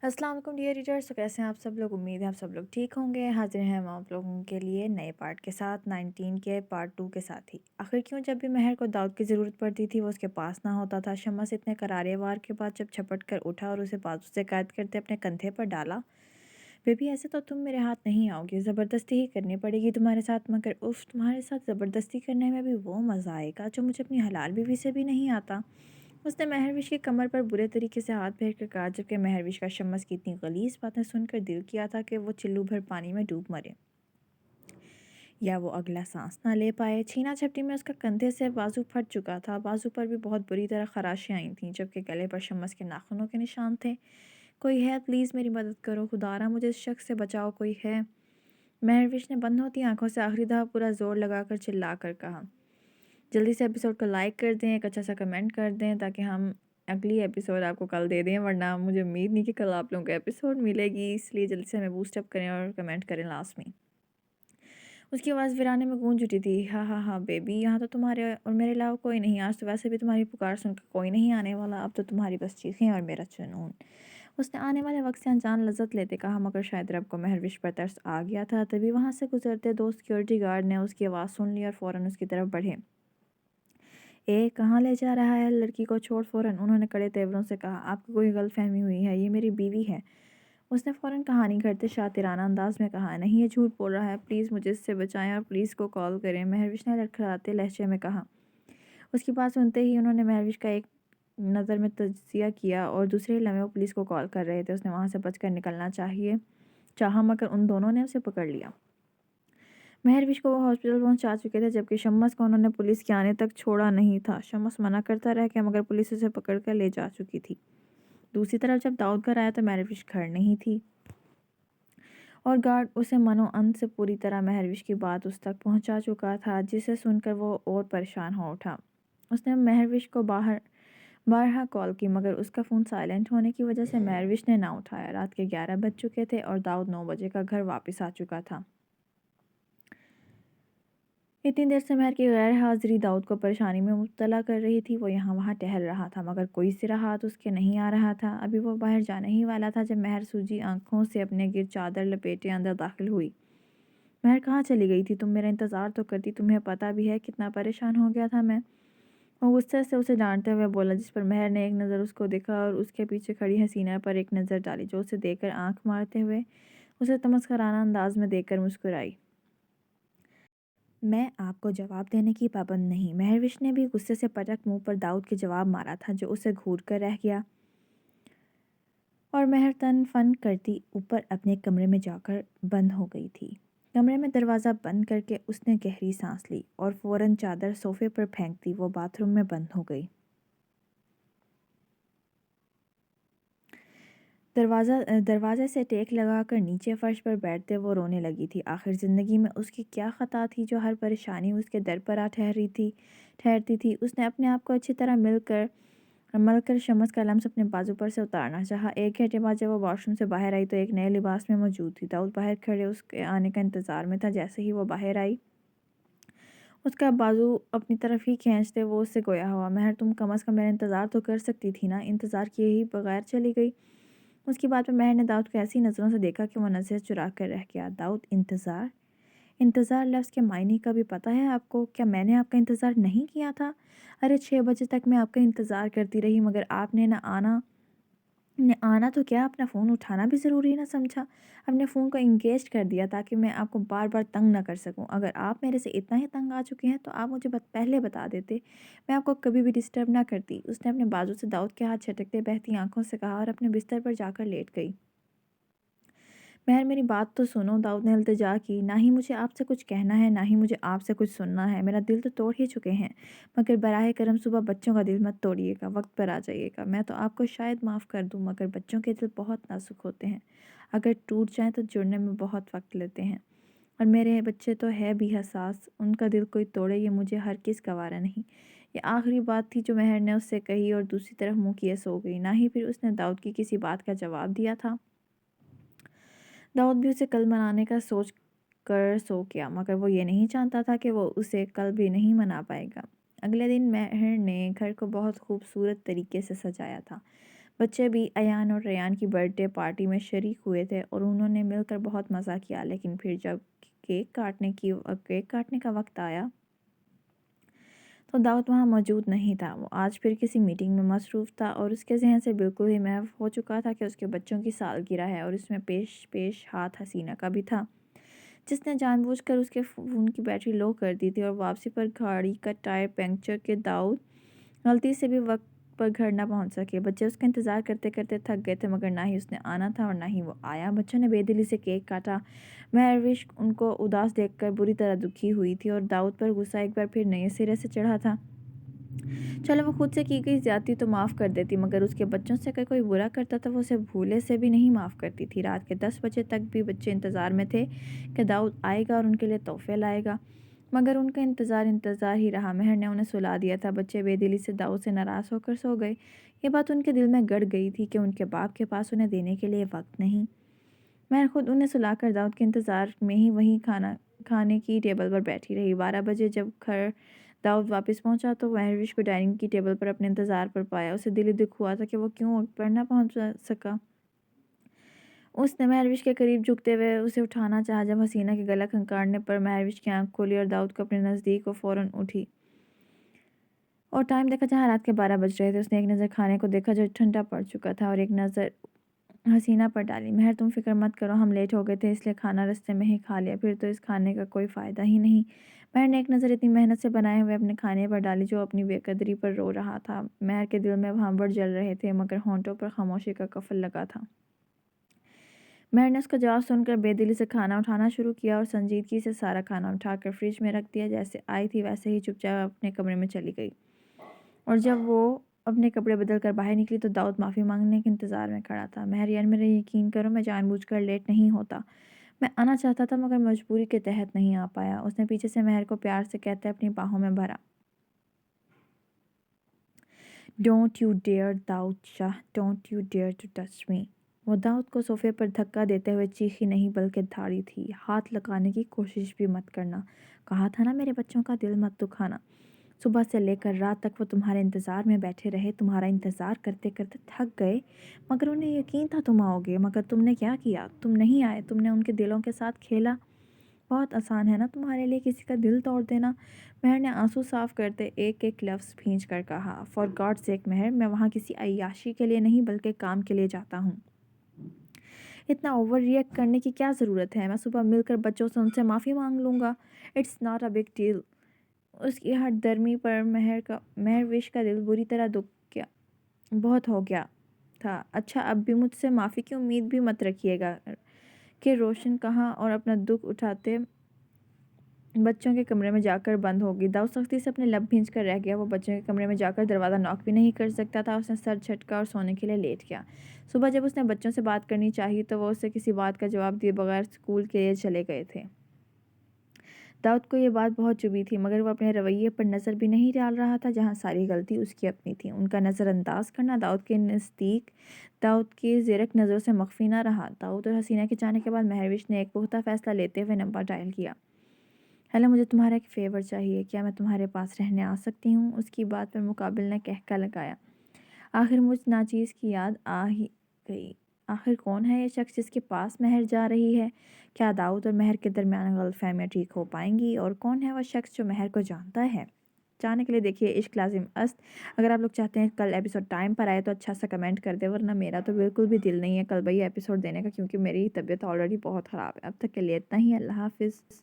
अस्सलाम वालेकुम dear readers. तो कैसे हैं आप सब लोग? उम्मीद है आप सब लोग ठीक होंगे। हाजिर हैं हम आप लोगों के लिए नए पार्ट के साथ, 19 के पार्ट 2 के साथ ही। आखिर क्यों जब भी महर को दाऊद की ज़रूरत पड़ती थी वो उसके पास ना होता था। शम्स इतने करारे वार के बाद जब झपट कर उठा और उसे बाजू से कैद करते अपने कंधे पर डाला। बेबी ऐसे तो तुम मेरे हाथ नहीं आओगी, ज़बरदस्ती ही करनी पड़ेगी तुम्हारे साथ, मगर उफ, तुम्हारे साथ ज़बरदस्ती करने में भी वो मज़ा आएगा जो मुझे अपनी हलाल बीवी से भी नहीं आता। उसने महरविश की कमर पर बुरे तरीके से हाथ फेर कर कहा, जबकि महरविश का शम्स की इतनी गलीज़ बातें सुनकर दिल किया था कि वो चिल्लू भर पानी में डूब मरे या वो अगला सांस ना ले पाए। छीना झपटी में उसका कंधे से बाजू फट चुका था। बाजू पर भी बहुत बुरी तरह खराशियाँ आई थीं, जबकि गले पर शम्स के नाखूनों के निशान थे। कोई है, प्लीज़ मेरी मदद करो, खुदारा मुझे इस शख्स से बचाओ, कोई है। महरविश ने बंद होती आंखों से आखिरी दफ़ा पूरा जोर लगाकर चिल्ला कर कहा। जल्दी से एपिसोड को लाइक कर दें, एक अच्छा सा कमेंट कर दें ताकि हम अगली एपिसोड आपको कल दे दें, वरना मुझे उम्मीद नहीं कि कल आप लोगों को एपिसोड मिलेगी, इसलिए जल्दी से हमें बूस्ट अप करें और कमेंट करें लास्ट में। उसकी आवाज़ वीराने में गूंज उठी थी। हाँ हाँ हाँ बेबी, यहाँ तो तुम्हारे और मेरे अलावा कोई नहीं, आज तो वैसे भी तुम्हारी पुकार सुनकर कोई नहीं आने वाला, अब तो तुम्हारी बस चीखें और मेरा जुनून। उसने आने वाले वक्त से अनजान लज्जत लेते कहा, मगर शायद रब को महरविश पर तरस आ गया था। तभी वहाँ से गुजरते दो सिक्योरिटी गार्ड ने उसकी आवाज़ सुन ली और फ़ौरन उसकी तरफ बढ़े। कहाँ ले जा रहा है लड़की को? छोड़ फ़ौरन, उन्होंने कड़े तेवरों से कहा। आपको कोई गलतफहमी हुई है, ये मेरी बीवी है। उसने फ़ौरन कहानी घड़ते शातिराना अंदाज में कहा। नहीं, ये झूठ बोल रहा है, प्लीज़ मुझे इससे बचाएं और पुलिस को कॉल करें, महरविश ने लड़खड़ाते लहजे में कहा। उसकी बात सुनते ही उन्होंने महरविश का एक नज़र में तजिया किया और दूसरे ही लम्हे वो पुलिस को कॉल कर रहे थे। उसने वहाँ से बचकर निकलना चाहा, मगर उन दोनों ने उसे पकड़ लिया। महरविश को वो हॉस्पिटल पहुंचा चुके थे, जबकि शम्स को उन्होंने पुलिस के आने तक छोड़ा नहीं था। शम्स मना करता रह गया, मगर पुलिस उसे पकड़ कर ले जा चुकी थी। दूसरी तरफ जब दाऊद घर आया तो महरविश घर नहीं थी और गार्ड उसे मनो अंत से पूरी तरह महरविश की बात उस तक पहुंचा चुका था, जिसे सुनकर वो और परेशान हो उठा। उसने महरविश को बारहा कॉल की, मगर उसका फ़ोन साइलेंट होने की वजह से महरविश ने ना उठाया। रात के 11 बज चुके थे और दाऊद 9 बजे का घर वापस आ चुका था। इतनी देर से महर की गैर हाज़िरी दाऊद को परेशानी में मुब्तला कर रही थी। वो यहाँ वहाँ टहल रहा था, मगर कोई सिरा हाथ उसके नहीं आ रहा था। अभी वो बाहर जाने ही वाला था जब महर सूजी आंखों से अपने गिर चादर लपेटे अंदर दाखिल हुई। महर, कहाँ चली गई थी तुम? मेरा इंतज़ार तो करती, तुम्हें पता भी है कितना परेशान हो गया था मैं। वो गुस्से से उसे डांटते हुए बोला, जिस पर महर ने एक नज़र उसको देखा और उसके पीछे खड़ी हसीना पर एक नज़र डाली, जो उसे देखकर आंख मारते हुए उसे तमस्कराना अंदाज में देखकर मुस्कुराई। मैं आपको जवाब देने की पाबंद नहीं। महरविश ने भी गुस्से से पटक मुंह पर दाऊद के जवाब मारा था, जो उसे घूर कर रह गया। और महर तन फन करती ऊपर अपने कमरे में जाकर बंद हो गई थी। कमरे में दरवाज़ा बंद करके उसने गहरी सांस ली और फ़ौरन चादर सोफे पर फेंक दी। वो बाथरूम में बंद हो गई। दरवाजे से टेक लगाकर नीचे फर्श पर बैठते वो रोने लगी थी। आखिर ज़िंदगी में उसकी क्या ख़ता थी जो हर परेशानी उसके दर पर आ ठहरती थी। उसने अपने आप को अच्छी तरह मलकर शम्स का लम्स अपने बाजू पर से उतारना चाहा। 1 घंटे बाद जब वो वॉशरूम से बाहर आई तो एक नए लिबास में मौजूद थी। दाऊद बाहर खड़े उसके आने का इंतज़ार में था। जैसे ही वो बाहर आई, उसका बाजू अपनी तरफ ही खींचते वो उससे गोया हुआ, महर तुम कम अज़ कम मेरा इंतज़ार तो कर सकती थी ना, इंतज़ार किए ही बगैर चली गई। उसकी बात पर महर ने दाऊद को ऐसी नज़रों से देखा कि वो नज़र चुरा कर रह गया। दाऊद, इंतज़ार? इंतज़ार लफ्ज़ के मायने का भी पता है आपको? क्या मैंने आपका इंतज़ार नहीं किया था? अरे 6 बजे तक मैं आपका इंतज़ार करती रही, मगर आपने ने आना तो क्या, अपना फ़ोन उठाना भी ज़रूरी ना समझा। अपने फ़ोन को एंगेज कर दिया ताकि मैं आपको बार बार तंग ना कर सकूं। अगर आप मेरे से इतना ही तंग आ चुके हैं तो आप मुझे पहले बता देते, मैं आपको कभी भी डिस्टर्ब ना करती। उसने अपने बाजू से दाऊद के हाथ झटकते बहती आंखों से कहा और अपने बिस्तर पर जाकर लेट गई। महर, मेरी बात तो सुनो, दाऊद ने इल्तिजा की। ना ही मुझे आपसे कुछ कहना है, ना ही मुझे आपसे कुछ सुनना है। मेरा दिल तो तोड़ ही चुके हैं, मगर बराह करम सुबह बच्चों का दिल मत तोड़िएगा, वक्त पर आ जाइएगा। मैं तो आपको शायद माफ़ कर दूं, मगर बच्चों के दिल बहुत नाजुक होते हैं। अगर टूट जाएं तो जुड़ने में बहुत वक्त लेते हैं, और मेरे बच्चे तो है भी हसास, उनका दिल कोई तोड़े ये मुझे हर किस गवारा नहीं। ये आखिरी बात थी जो महर ने उससे कही और दूसरी तरफ मुँह किए सो गई। ना ही फिर उसने दाऊद की किसी बात का जवाब दिया था। दाऊद भी उसे कल मनाने का सोच कर सो गया, मगर वो ये नहीं जानता था कि वो उसे कल भी नहीं मना पाएगा। अगले दिन महर ने घर को बहुत खूबसूरत तरीके से सजाया था। بچے بھی ایان اور ریان کی برتھ ڈے پارٹی میں شریک ہوئے تھے اور انہوں نے مل کر بہت مزہ کیا، لیکن پھر جب کیک کاٹنے کا وقت آیا تو داؤد وہاں موجود نہیں تھا۔ وہ آج پھر کسی میٹنگ میں مصروف تھا اور اس کے ذہن سے بالکل ہی محو ہو چکا تھا کہ اس کے بچوں کی سالگرہ ہے، اور اس میں پیش ہاتھ حسینہ کا بھی تھا، جس نے جان بوجھ کر اس کے فون کی بیٹری لو کر دی تھی، اور واپسی پر گاڑی کا ٹائر پنکچر کے داؤد غلطی سے بھی وقت پر گھر نہ پہنچ سکے۔ بچے اس کا انتظار کرتے کرتے تھک گئے تھے، مگر نہ ہی اس نے آنا تھا اور نہ ہی وہ آیا۔ بچوں نے بے دلی سے کیک کاٹا۔ مہروش ان کو اداس دیکھ کر بری طرح دکھی ہوئی تھی اور داؤد پر غصہ ایک بار پھر نئے سرے سے چڑھا تھا۔ چلو وہ خود سے کی گئی زیادتی تو معاف کر دیتی، مگر اس کے بچوں سے اگر کوئی برا کرتا تو وہ اسے بھولے سے بھی نہیں معاف کرتی تھی۔ رات کے 10 بجے تک بھی بچے انتظار میں تھے کہ داؤد آئے گا اور ان کے لیے تحفے لائے گا، مگر ان کا انتظار ہی رہا۔ مہر نے انہیں سلا دیا تھا۔ بچے بے دلی سے داؤد سے ناراض ہو کر سو گئے۔ یہ بات ان کے دل میں گڑ گئی تھی کہ ان کے باپ کے پاس انہیں دینے کے لیے وقت نہیں۔ مہر خود انہیں سلا کر داؤد کے انتظار میں ہی وہیں کھانے کی ٹیبل پر بیٹھی رہی۔ 12 بجے جب گھر داؤد واپس پہنچا تو مہروش کو ڈائننگ کی ٹیبل پر اپنے انتظار پر پایا۔ اسے دلی دکھ ہوا تھا کہ وہ کیوں وقت پر نہ پہنچ سکا۔ اس نے مہروش کے قریب جھکتے ہوئے اسے اٹھانا چاہا۔ جب حسینہ کے گلا کھنکاڑنے پر مہروش کی آنکھ کھلی اور داؤد کو اپنے نزدیک وہ فوراً اٹھی اور ٹائم دیکھا جہاں رات کے 12 بج رہے تھے۔ اس نے ایک نظر کھانے کو دیکھا جو ٹھنڈا پڑ چکا تھا اور ایک نظر حسینہ پر ڈالی۔ مہر تم فکر مت کرو، ہم لیٹ ہو گئے تھے اس لیے کھانا رستے میں ہی کھا لیا، پھر تو اس کھانے کا کوئی فائدہ ہی نہیں۔ مہر نے ایک نظر اتنی محنت سے بنائے ہوئے اپنے کھانے پر ڈالی جو اپنی بے قدری پر رو رہا تھا۔ مہر کے دل میں بھانبڑ جل رہے تھے، مگر ہونٹوں پر خاموشی کا قفل لگا تھا۔ مہر نے اس کا جواب سن کر بے دلی سے کھانا اٹھانا شروع کیا اور سنجیدگی سے سارا کھانا اٹھا کر فریج میں رکھ دیا۔ جیسے آئی تھی ویسے ہی چپ چاپ اپنے کمرے میں چلی گئی، اور جب وہ اپنے کپڑے بدل کر باہر نکلی تو داؤد معافی مانگنے کے انتظار میں کھڑا تھا۔ مہر یار میرا یقین کرو، میں جان بوجھ کر لیٹ نہیں ہوتا، میں آنا چاہتا تھا مگر مجبوری کے تحت نہیں آ پایا۔ اس نے پیچھے سے مہر کو پیار سے کہتے اپنی باہوں میں بھرا۔ Don't you dare Dawood Shah, don't you dare to touch me. وہ داؤد کو صوفے پر دھکا دیتے ہوئے چیخی نہیں بلکہ دھاڑی تھی۔ ہاتھ لگانے کی کوشش بھی مت کرنا، کہا تھا نا میرے بچوں کا دل مت دکھانا۔ صبح سے لے کر رات تک وہ تمہارے انتظار میں بیٹھے رہے، تمہارا انتظار کرتے کرتے تھک گئے، مگر انہیں یقین تھا تم آؤ گے، مگر تم نے کیا کیا؟ تم نہیں آئے، تم نے ان کے دلوں کے ساتھ کھیلا۔ بہت آسان ہے نا تمہارے لیے کسی کا دل توڑ دینا۔ مہر نے آنسو صاف کرتے ایک ایک لفظ بھینچ کر کہا، فار گاڈ سیک مہر، میں وہاں کسی عیاشی کے لیے نہیں بلکہ کام کے لیے جاتا ہوں۔ اتنا اوور ری ایکٹ کرنے کی کیا ضرورت ہے؟ میں صبح مل کر بچوں سے ان سے معافی مانگ لوں گا، it's not a big deal. اس کی ہٹ درمی پر مہروش کا دل بری طرح دکھ گیا، بہت ہو گیا تھا۔ اچھا اب بھی مجھ سے معافی کی امید بھی مت رکھیے گا، کہ روشن کہا اور اپنا دکھ اٹھاتے بچوں کے کمرے میں جا کر بند ہو گئی۔ داؤد سختی سے اپنے لب بھینچ کر رہ گیا۔ وہ بچوں کے کمرے میں جا کر دروازہ ناک بھی نہیں کر سکتا تھا۔ اس نے سر جھٹکا اور سونے کے لیے لیٹ گیا۔ صبح جب اس نے بچوں سے بات کرنی چاہی تو وہ اسے کسی بات کا جواب دیے بغیر اسکول کے لیے چلے گئے تھے۔ داؤد کو یہ بات بہت چبھی تھی، مگر وہ اپنے رویے پر نظر بھی نہیں ڈال رہا تھا جہاں ساری غلطی اس کی اپنی تھی۔ ان کا نظر انداز کرنا داؤد کے نزدیک داؤد کی زیرک نظروں سے مخفی نہ رہا۔ داؤد اور حسینہ کے جانے کے بعد مہروش نے ایک پختہ فیصلہ لیتے ہوئے نمبر ڈائل کیا۔ ہیلو، مجھے تمہارا ایک فیور چاہیے، کیا میں تمہارے پاس رہنے آ سکتی ہوں؟ اس کی بات پر مقابل نے کہکا لگایا۔ آخر مجھ ناچیز کی یاد آ ہی گئی، آخر کون ہے یہ شخص جس کے پاس مہر جا رہی ہے؟ کیا داؤد اور مہر کے درمیان غلط فہمیاں ٹھیک ہو پائیں گی؟ اور کون ہے وہ شخص جو مہر کو جانتا ہے؟ جاننے کے لیے دیکھیے عشق لازم است۔ اگر آپ لوگ چاہتے ہیں کل ایپیسوڈ ٹائم پر آئے تو اچھا سا کمنٹ کر دے، ورنہ میرا تو بالکل بھی دل نہیں ہے کل بھئی ایپیسوڈ دینے کا، کیونکہ میری طبیعت آلریڈی بہت خراب ہے۔ اب تک کے لیے اتنا ہی، اللہ حافظ۔